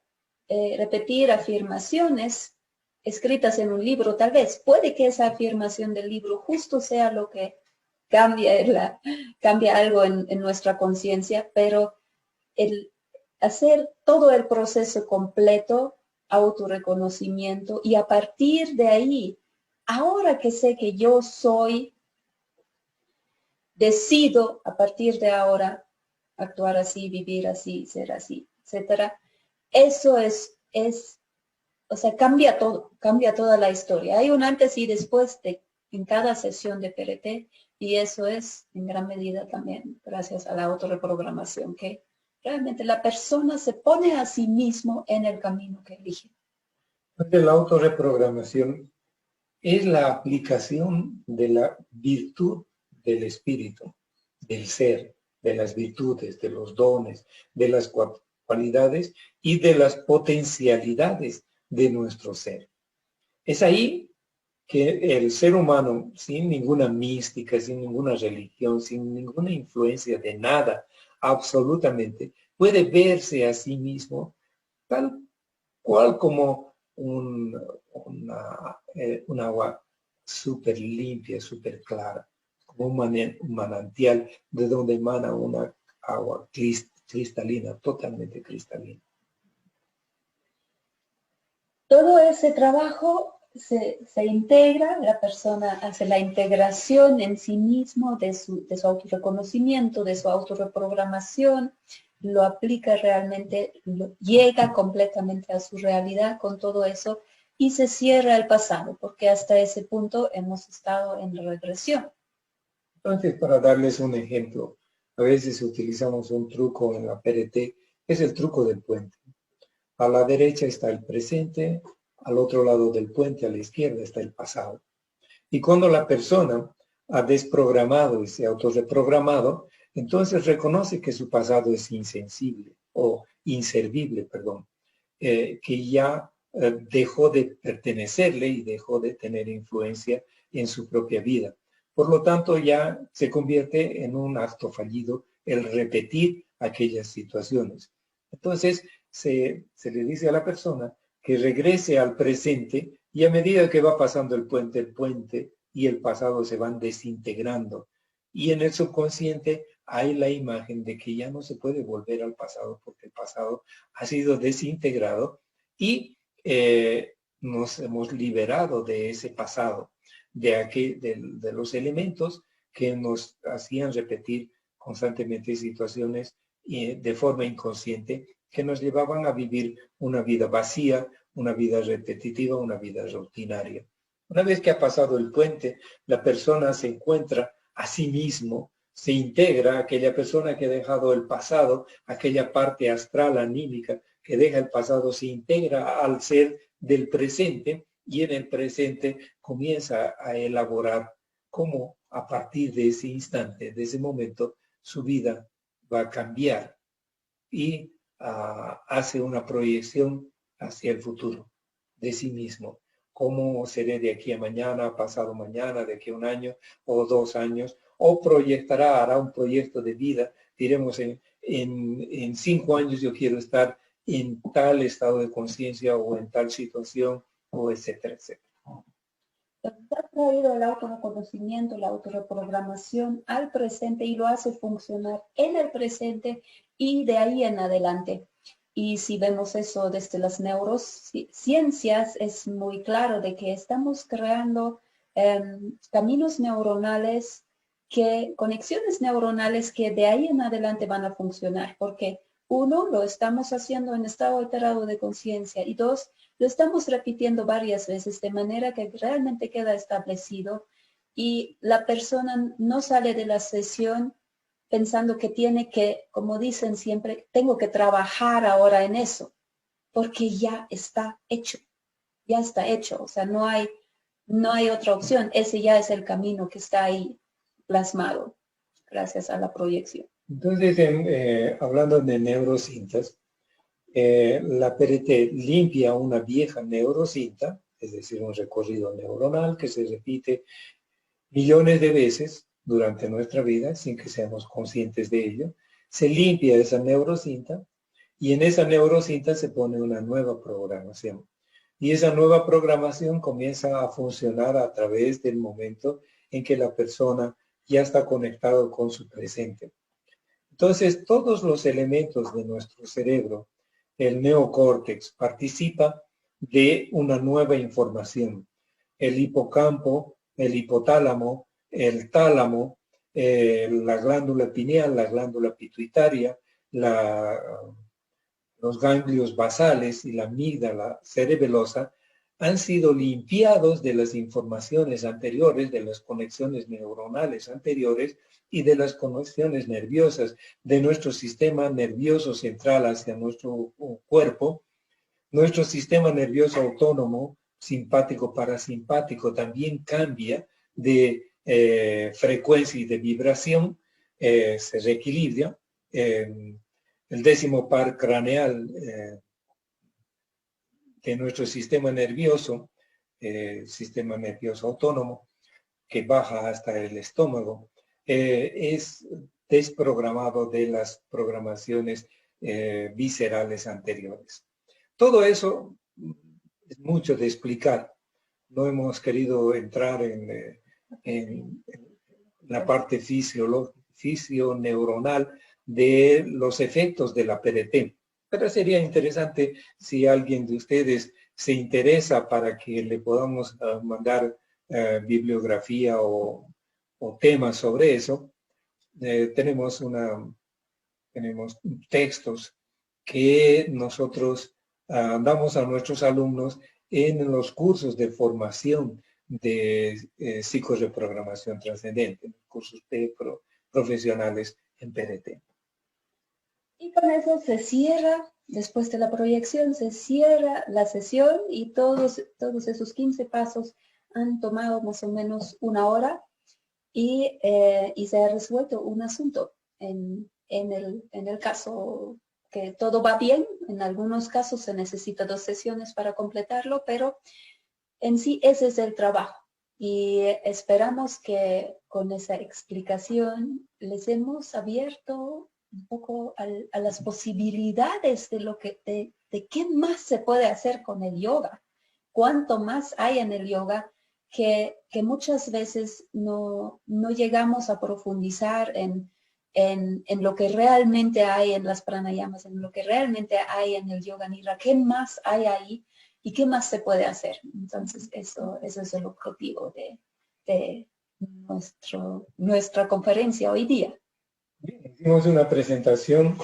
repetir afirmaciones escritas en un libro. Tal vez puede que esa afirmación del libro justo sea lo que cambia algo en nuestra conciencia, pero el hacer todo el proceso completo, autorreconocimiento, y a partir de ahí, ahora que sé que yo soy, decido a partir de ahora actuar así, vivir así, ser así, etcétera. Eso o sea, cambia todo, cambia toda la historia. Hay un antes y después en cada sesión de PRT, y eso es en gran medida también gracias a la autorreprogramación, que realmente la persona se pone a sí mismo en el camino que elige. La autorreprogramación es la aplicación de la virtud del espíritu, del ser, de las virtudes, de los dones, de las cualidades y de las potencialidades de nuestro ser. Es ahí que el ser humano, sin ninguna mística, sin ninguna religión, sin ninguna influencia de nada, absolutamente, puede verse a sí mismo tal cual como un agua súper limpia, súper clara, como un manantial de donde emana una agua cristalina, totalmente cristalina. Todo ese trabajo se integra, la persona hace la integración en sí mismo de su autorreconocimiento, de su autorreprogramación, lo aplica realmente, llega completamente a su realidad con todo eso y se cierra el pasado, porque hasta ese punto hemos estado en regresión. Entonces, para darles un ejemplo, a veces utilizamos un truco en la PRT, es el truco del puente. A la derecha está el presente, al otro lado del puente, a la izquierda, está el pasado. Y cuando la persona ha desprogramado y se ha autorreprogramado, entonces reconoce que su pasado es insensible o inservible, perdón, que ya dejó de pertenecerle y dejó de tener influencia en su propia vida. Por lo tanto, ya se convierte en un acto fallido el repetir aquellas situaciones. Entonces, se le dice a la persona que regrese al presente y a medida que va pasando el puente y el pasado se van desintegrando. Y en el subconsciente hay la imagen de que ya no se puede volver al pasado porque el pasado ha sido desintegrado y nos hemos liberado de ese pasado, de los elementos que nos hacían repetir constantemente situaciones de forma inconsciente que nos llevaban a vivir una vida vacía, una vida repetitiva, una vida rutinaria. Una vez que ha pasado el puente, la persona se encuentra a sí mismo, se integra, aquella persona que ha dejado el pasado, aquella parte astral, anímica, que deja el pasado, se integra al ser del presente y en el presente comienza a elaborar cómo a partir de ese instante, de ese momento, su vida va a cambiar y hace una proyección hacia el futuro de sí mismo. ¿Cómo seré de aquí a mañana, pasado mañana, de aquí a un año o 2 años? O proyectará, hará un proyecto de vida. Diremos, en 5 años yo quiero estar en tal estado de conciencia o en tal situación, o etcétera, etcétera. Ha traído el autorreconocimiento, la autorreprogramación al presente y lo hace funcionar en el presente y de ahí en adelante. Y si vemos eso desde las neurociencias, es muy claro de que estamos creando caminos neuronales, conexiones neuronales que de ahí en adelante van a funcionar, porque uno, lo estamos haciendo en estado alterado de conciencia y dos, lo estamos repitiendo varias veces de manera que realmente queda establecido y la persona no sale de la sesión pensando que tiene que, como dicen siempre, tengo que trabajar ahora en eso, porque ya está hecho, o sea, no hay otra opción, ese ya es el camino que está ahí plasmado gracias a la proyección. Entonces, hablando de neurocintas, la PRT limpia una vieja neurocinta, es decir, un recorrido neuronal que se repite millones de veces durante nuestra vida sin que seamos conscientes de ello. Se limpia esa neurocinta y en esa neurocinta se pone una nueva programación. Y esa nueva programación comienza a funcionar a través del momento en que la persona ya está conectado con su presente. Entonces, todos los elementos de nuestro cerebro, el neocórtex, participa de una nueva información. El hipocampo, el hipotálamo, el tálamo, la glándula pineal, la glándula pituitaria, los ganglios basales y la amígdala cerebelosa han sido limpiados de las informaciones anteriores, de las conexiones neuronales anteriores y de las conexiones nerviosas de nuestro sistema nervioso central hacia nuestro cuerpo. Nuestro sistema nervioso autónomo, simpático, parasimpático, también cambia de frecuencia y de vibración, se reequilibra. El 10º par craneal de nuestro sistema nervioso autónomo, que baja hasta el estómago, es desprogramado de las programaciones viscerales anteriores. Todo eso es mucho de explicar. no hemos querido entrar en la parte fisioneuronal de los efectos de la PRT. Pero sería interesante si alguien de ustedes se interesa para que le podamos mandar bibliografía o temas sobre eso. Tenemos textos que nosotros damos a nuestros alumnos en los cursos de formación de psicoreprogramación trascendente, cursos profesionales en PRT. Y con eso se cierra, después de la proyección, se cierra la sesión y todos esos 15 pasos han tomado más o menos 1 hora y se ha resuelto un asunto. En el caso que todo va bien, en algunos casos se necesita 2 sesiones para completarlo, pero en sí ese es el trabajo. Y esperamos que con esa explicación les hemos abierto un poco a las posibilidades de qué más se puede hacer con el yoga. Cuánto más hay en el yoga que muchas veces no llegamos a profundizar en lo que realmente hay en las pranayamas, en lo que realmente hay en el yoga nidra, qué más hay ahí y qué más se puede hacer. Entonces, eso es el objetivo de nuestra conferencia hoy día. Hicimos una presentación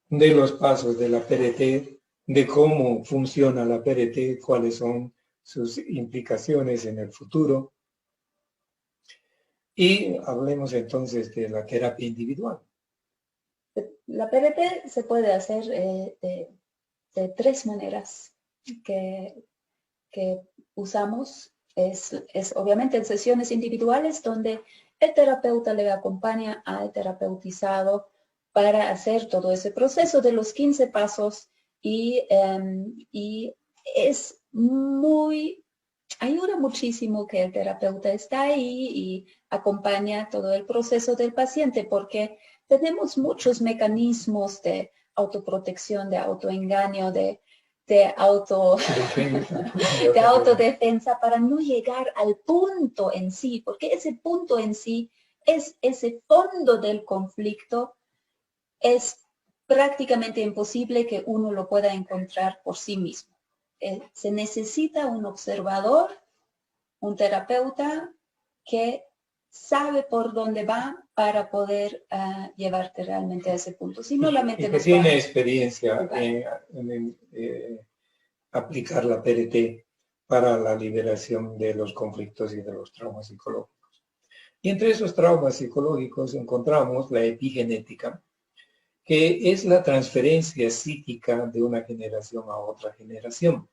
de los pasos de la PRT, de cómo funciona la PRT, cuáles son sus implicaciones en el futuro. Y hablemos entonces de la terapia individual. La PRT se puede hacer de 3 maneras que usamos. Es obviamente en sesiones individuales donde el terapeuta le acompaña al terapeutizado para hacer todo ese proceso de los 15 pasos y ayuda muchísimo que el terapeuta está ahí y acompaña todo el proceso del paciente porque tenemos muchos mecanismos de autoprotección, de autoengaño, de autodefensa para no llegar al punto en sí, porque ese punto en sí es ese fondo del conflicto, es prácticamente imposible que uno lo pueda encontrar por sí mismo. Se necesita un observador, un terapeuta que sabe por dónde va para poder llevarte realmente a ese punto. Si no, la mente que tiene experiencia en aplicar la PRT para la liberación de los conflictos y de los traumas psicológicos. Y entre esos traumas psicológicos encontramos la epigenética, que es la transferencia psíquica de una generación a otra generación.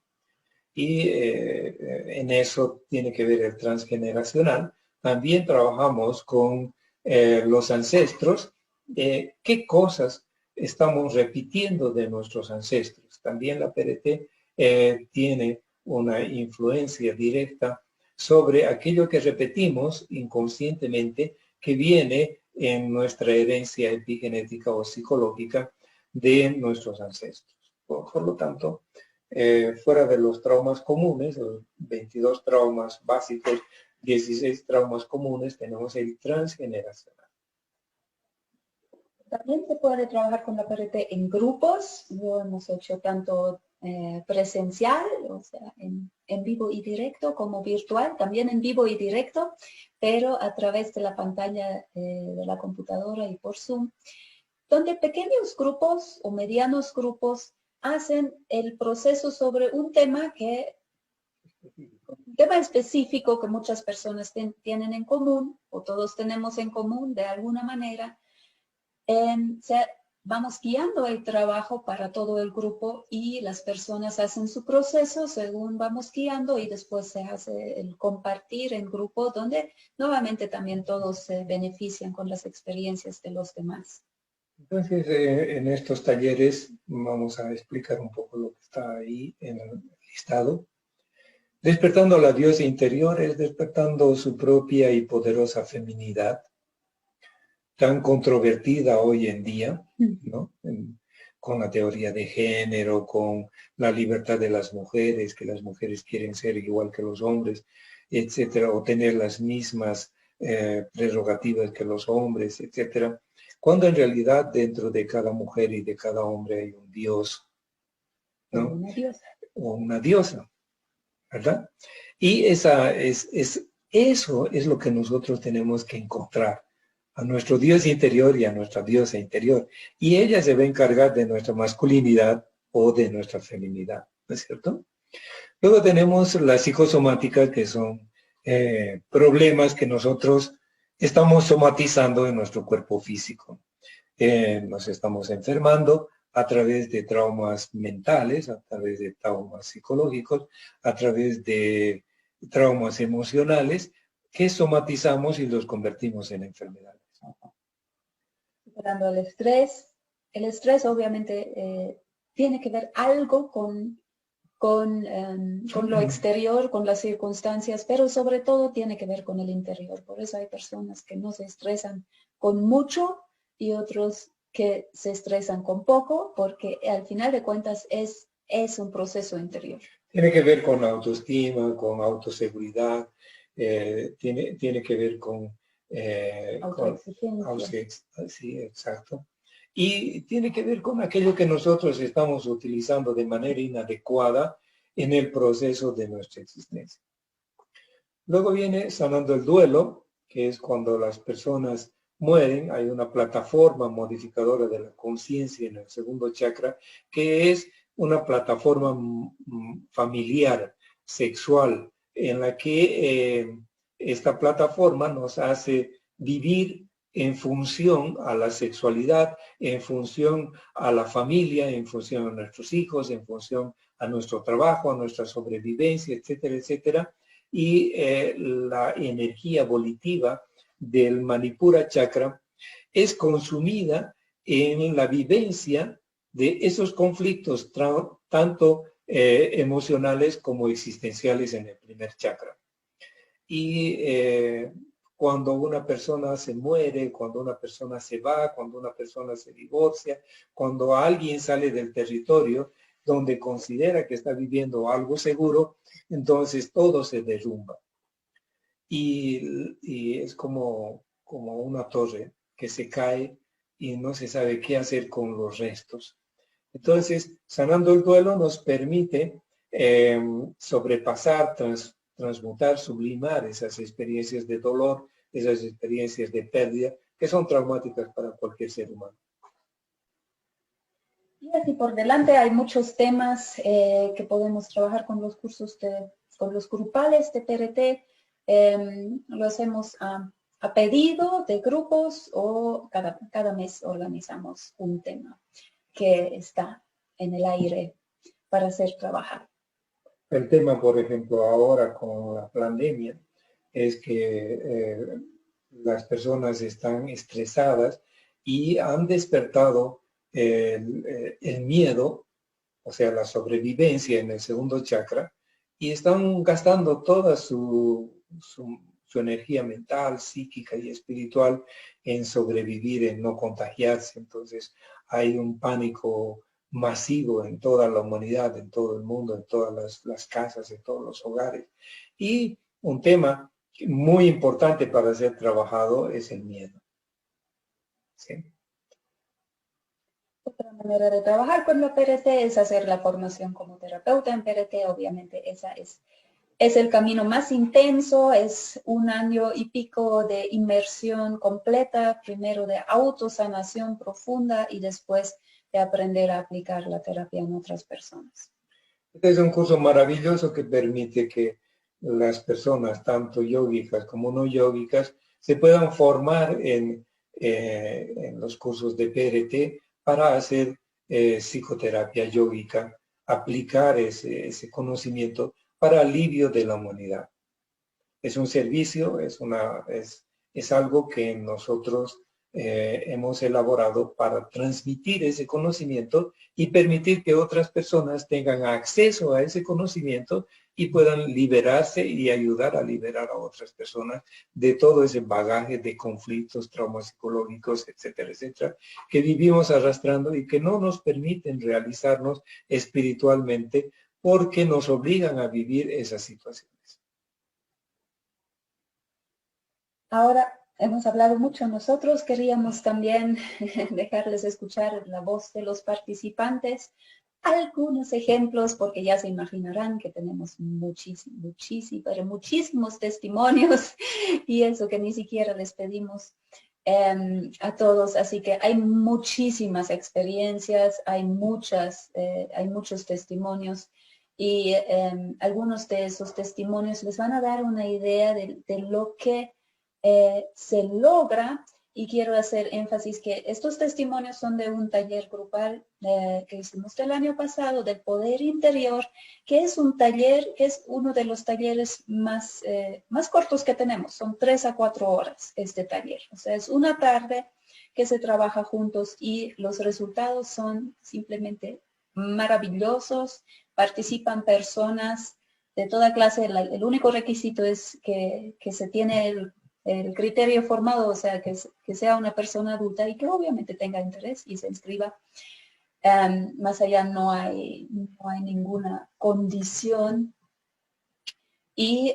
Y en eso tiene que ver el transgeneracional. También trabajamos con los ancestros, qué cosas estamos repitiendo de nuestros ancestros. También la PRT tiene una influencia directa sobre aquello que repetimos inconscientemente que viene en nuestra herencia epigenética o psicológica de nuestros ancestros. Por lo tanto, fuera de los traumas comunes, los 22 traumas básicos, 16 traumas comunes, tenemos el transgeneracional. También se puede trabajar con la PRT en grupos. Lo hemos hecho tanto presencial, o sea, en vivo y directo, como virtual, también en vivo y directo, pero a través de la pantalla de la computadora y por Zoom, donde pequeños grupos o medianos grupos hacen el proceso sobre un tema específico que muchas personas tienen en común, o todos tenemos en común de alguna manera. Vamos guiando el trabajo para todo el grupo y las personas hacen su proceso según vamos guiando y después se hace el compartir en grupo donde nuevamente también todos se benefician con las experiencias de los demás. Entonces, en estos talleres vamos a explicar un poco lo que está ahí en el listado. Despertando la diosa interior es despertando su propia y poderosa feminidad, tan controvertida hoy en día, ¿no? con la teoría de género, con la libertad de las mujeres, que las mujeres quieren ser igual que los hombres, etcétera, o tener las mismas prerrogativas que los hombres, etcétera, cuando en realidad dentro de cada mujer y de cada hombre hay un Dios, ¿no? Una diosa. O una diosa, ¿verdad? Y eso es lo que nosotros tenemos que encontrar, a nuestro Dios interior y a nuestra diosa interior. Y ella se va a encargar de nuestra masculinidad o de nuestra feminidad, ¿no es cierto? Luego tenemos la psicosomática, que son problemas que nosotros estamos somatizando en nuestro cuerpo físico. Nos estamos enfermando a través de traumas mentales, a través de traumas psicológicos, a través de traumas emocionales que somatizamos y los convertimos en enfermedades. Superando el estrés obviamente tiene que ver algo con lo exterior, con las circunstancias, pero sobre todo tiene que ver con el interior. Por eso hay personas que no se estresan con mucho y otros que se estresan con poco, porque al final de cuentas es un proceso interior. Tiene que ver con autoestima, con autoseguridad, tiene que ver con autoexigencia. Sí, exacto. Y tiene que ver con aquello que nosotros estamos utilizando de manera inadecuada en el proceso de nuestra existencia. Luego viene sanando el duelo, que es cuando las personas mueren. Hay una plataforma modificadora de la conciencia en el segundo chakra, que es una plataforma familiar, sexual, en la que esta plataforma nos hace vivir en función a la sexualidad, en función a la familia, en función a nuestros hijos, en función a nuestro trabajo, a nuestra sobrevivencia, etcétera, etcétera. Y la energía volitiva del Manipura Chakra es consumida en la vivencia de esos conflictos tanto emocionales como existenciales en el primer chakra. Y cuando una persona se muere, cuando una persona se va, cuando una persona se divorcia, cuando alguien sale del territorio donde considera que está viviendo algo seguro, entonces todo se derrumba. Y es como una torre que se cae y no se sabe qué hacer con los restos. Entonces, sanando el duelo nos permite sobrepasar, transmutar, sublimar esas experiencias de dolor, esas experiencias de pérdida, que son traumáticas para cualquier ser humano. Y así por delante hay muchos temas que podemos trabajar con los cursos, con los grupales de PRT. Lo hacemos a pedido de grupos o cada mes organizamos un tema que está en el aire para ser trabajado. El tema, por ejemplo, ahora con la pandemia, es que las personas están estresadas y han despertado el miedo, o sea, la sobrevivencia en el segundo chakra, y están gastando toda su energía mental, psíquica y espiritual en sobrevivir, en no contagiarse. Entonces hay un pánico masivo en toda la humanidad, en todo el mundo, en todas las casas, en todos los hogares. Y un tema muy importante para ser trabajado es el miedo. ¿Sí? Otra manera de trabajar con la PRT es hacer la formación como terapeuta en PRT. Obviamente esa es el camino más intenso, es 1 año y pico de inmersión completa, primero de autosanación profunda y después de aprender a aplicar la terapia en otras personas. Este es un curso maravilloso que permite que las personas, tanto yógicas como no yógicas, se puedan formar en los cursos de PRT para hacer psicoterapia yógica, aplicar ese conocimiento para alivio de la humanidad. Es un servicio, es algo que nosotros hemos elaborado para transmitir ese conocimiento y permitir que otras personas tengan acceso a ese conocimiento y puedan liberarse y ayudar a liberar a otras personas de todo ese bagaje de conflictos, traumas psicológicos, etcétera, etcétera, que vivimos arrastrando y que no nos permiten realizarnos espiritualmente porque nos obligan a vivir esas situaciones. Ahora hemos hablado mucho nosotros, queríamos también dejarles escuchar la voz de los participantes, algunos ejemplos, porque ya se imaginarán que tenemos muchísimos testimonios y eso que ni siquiera les pedimos a todos, así que hay muchísimas experiencias, hay muchos testimonios y algunos de esos testimonios les van a dar una idea de lo que se logra, y quiero hacer énfasis que estos testimonios son de un taller grupal que hicimos el año pasado del poder interior, que es un taller, que es uno de los talleres más cortos que tenemos, son 3 a 4 horas este taller, o sea, es una tarde que se trabaja juntos y los resultados son simplemente maravillosos, participan personas de toda clase, el único requisito es que se tiene el criterio formado, o sea, que sea una persona adulta y que obviamente tenga interés y se inscriba. Más allá no hay ninguna condición y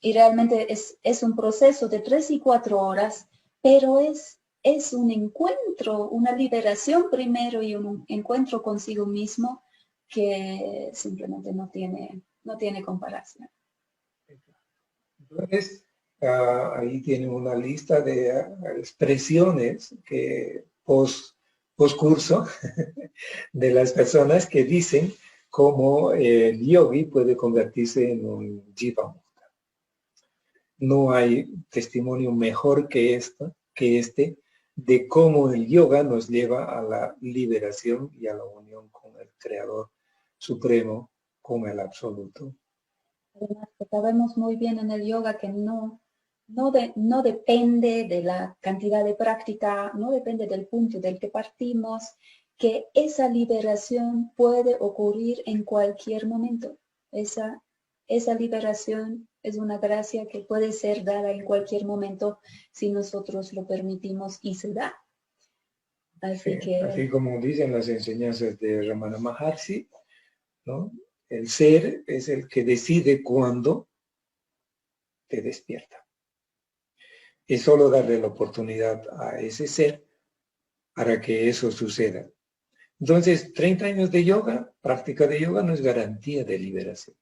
realmente es un proceso de 3 y 4 horas, pero es un encuentro, una liberación primero y un encuentro consigo mismo que simplemente no tiene comparación. Entonces, ahí tienen una lista de expresiones que post-curso de las personas que dicen cómo el yogi puede convertirse en un jiva mukta. No hay testimonio mejor que este de cómo el yoga nos lleva a la liberación y a la unión con el Creador Supremo, con el Absoluto. Además, que sabemos muy bien en el yoga que no depende de la cantidad de práctica, no depende del punto del que partimos, que esa liberación puede ocurrir en cualquier momento. Esa liberación es una gracia que puede ser dada en cualquier momento si nosotros lo permitimos y se da. Así como dicen las enseñanzas de Ramana Maharshi, ¿no? El ser es el que decide cuándo te despierta. Es solo darle la oportunidad a ese ser para que eso suceda. Entonces, 30 años de yoga, práctica de yoga, no es garantía de liberación.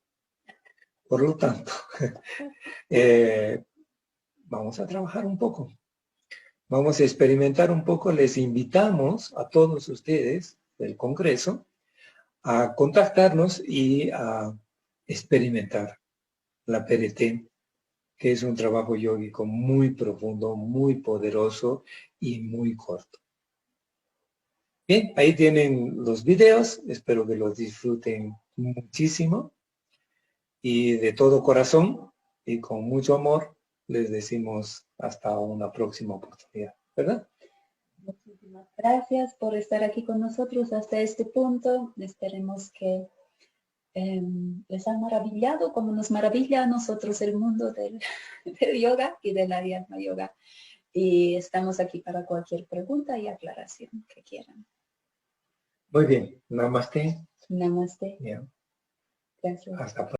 Por lo tanto, vamos a trabajar un poco. Vamos a experimentar un poco. Les invitamos a todos ustedes del Congreso a contactarnos y a experimentar la PRT, que es un trabajo yógico muy profundo, muy poderoso y muy corto. Bien, ahí tienen los videos, espero que los disfruten muchísimo y de todo corazón y con mucho amor les decimos hasta una próxima oportunidad, ¿verdad? Muchísimas gracias por estar aquí con nosotros hasta este punto. Esperemos que les ha maravillado como nos maravilla a nosotros el mundo del yoga y del Adhyatma Yoga. Y estamos aquí para cualquier pregunta y aclaración que quieran. Muy bien. Namaste. Namaste. Bien. Gracias. Hasta pronto.